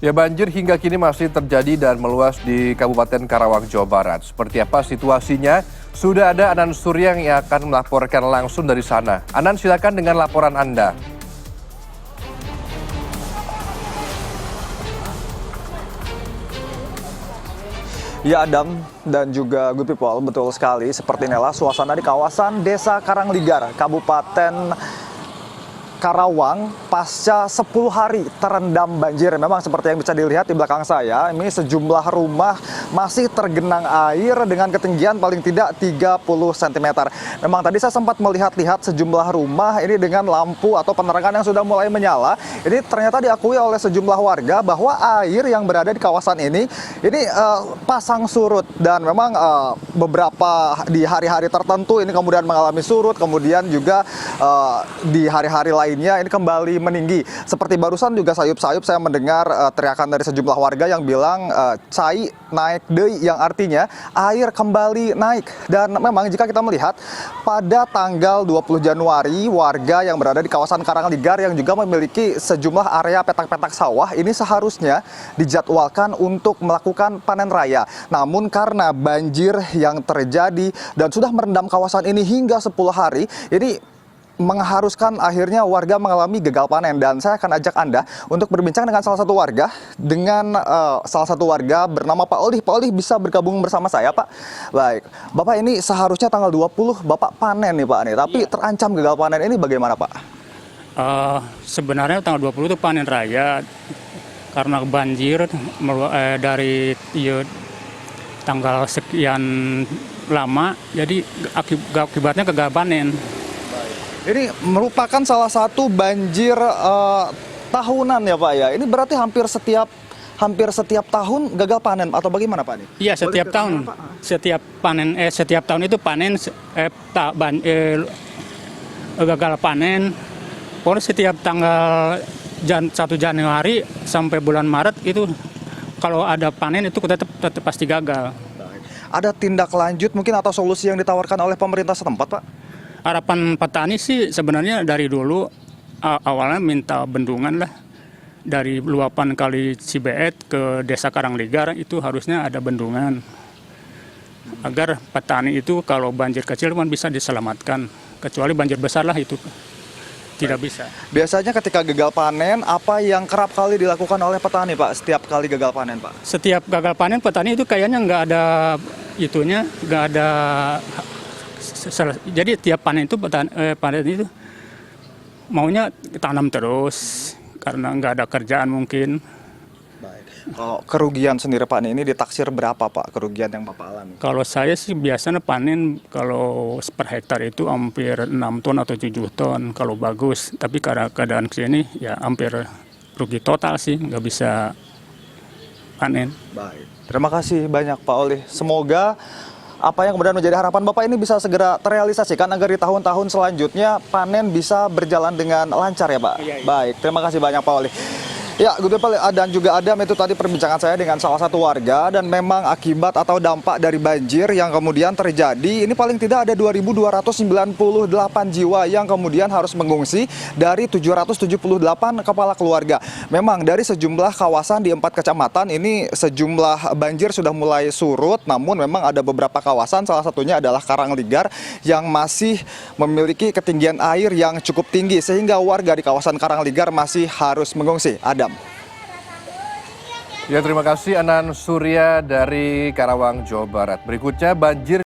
Ya, banjir hingga kini masih terjadi dan meluas di Kabupaten Karawang, Jawa Barat. Seperti apa situasinya? Sudah ada Anan Suryang yang akan melaporkan langsung dari sana. Anan, silakan dengan laporan Anda. Ya, Adam dan juga good people, betul sekali. Seperti inilah suasana di kawasan Desa Karangligar, Kabupaten Karawang pasca 10 hari terendam banjir. Memang seperti yang bisa dilihat di belakang saya, ini sejumlah rumah masih tergenang air dengan ketinggian paling tidak 30 cm. Memang tadi saya sempat melihat-lihat sejumlah rumah ini dengan lampu atau penerangan yang sudah mulai menyala. Ini ternyata diakui oleh sejumlah warga bahwa air yang berada di kawasan ini pasang surut, dan memang beberapa di hari-hari tertentu ini kemudian mengalami surut, kemudian juga di hari-hari lainnya ini kembali meninggi. Seperti barusan juga sayup-sayup saya mendengar teriakan dari sejumlah warga yang bilang cai naik deui, yang artinya air kembali naik. Dan memang jika kita melihat pada tanggal 20 Januari warga yang berada di kawasan Karangligar yang juga memiliki sejumlah area petak-petak sawah ini seharusnya dijadwalkan untuk melakukan panen raya. Namun karena banjir yang terjadi dan sudah merendam kawasan ini hingga 10 hari, ini mengharuskan akhirnya warga mengalami gagal panen. Dan saya akan ajak Anda untuk berbincang dengan salah satu warga bernama Pak Olih. Pak Olih bisa bergabung bersama saya, Pak? Baik, Bapak, ini seharusnya tanggal 20 Bapak panen nih, Pak, nih, tapi terancam gagal panen, ini bagaimana, Pak? Sebenarnya tanggal 20 itu panen raya karena banjir dari tanggal sekian lama, jadi akibatnya gagal panen. Ini merupakan salah satu banjir tahunan ya, Pak, ya. Ini berarti hampir setiap tahun gagal panen atau bagaimana, Pak? Iya, setiap tahun. Setiap tahun itu panen gagal panen. Pokoknya setiap tanggal 1 Januari sampai bulan Maret itu kalau ada panen itu tetap pasti gagal. Ada tindak lanjut mungkin atau solusi yang ditawarkan oleh pemerintah setempat, Pak? Harapan petani sih sebenarnya dari dulu awalnya minta bendungan lah, dari luapan Kali Cibeet ke Desa Karangligar itu harusnya ada bendungan agar petani itu kalau banjir kecil kan bisa diselamatkan, kecuali banjir besar lah itu tidak bisa. Biasanya ketika gagal panen, apa yang kerap kali dilakukan oleh petani, Pak, setiap kali gagal panen, Pak? Setiap gagal panen petani itu kayaknya nggak ada jadi tiap panen itu panen itu maunya tanam terus karena nggak ada kerjaan mungkin. Kalau kerugian sendiri, Pak, ini ditaksir berapa, Pak, kerugian yang Bapak alami? Kalau saya sih biasanya panen kalau per hektar itu hampir 6 ton atau 7 ton kalau bagus. Tapi karena keadaan kesini ya hampir rugi total sih, nggak bisa panen. Baik, terima kasih banyak, Pak Olih. Semoga apa yang kemudian menjadi harapan Bapak ini bisa segera terrealisasikan agar di tahun-tahun selanjutnya panen bisa berjalan dengan lancar ya, Pak. Iya. Baik, terima kasih banyak, Pak Olih. Ya, good people, dan juga Adam, itu tadi perbincangan saya dengan salah satu warga, dan memang akibat atau dampak dari banjir yang kemudian terjadi, ini paling tidak ada 2.298 jiwa yang kemudian harus mengungsi dari 778 kepala keluarga. Memang dari sejumlah kawasan di 4 kecamatan ini sejumlah banjir sudah mulai surut, namun memang ada beberapa kawasan, salah satunya adalah Karangligar, yang masih memiliki ketinggian air yang cukup tinggi, sehingga warga di kawasan Karangligar masih harus mengungsi. Ya, terima kasih Anan Surya dari Karawang, Jawa Barat. Berikutnya, banjir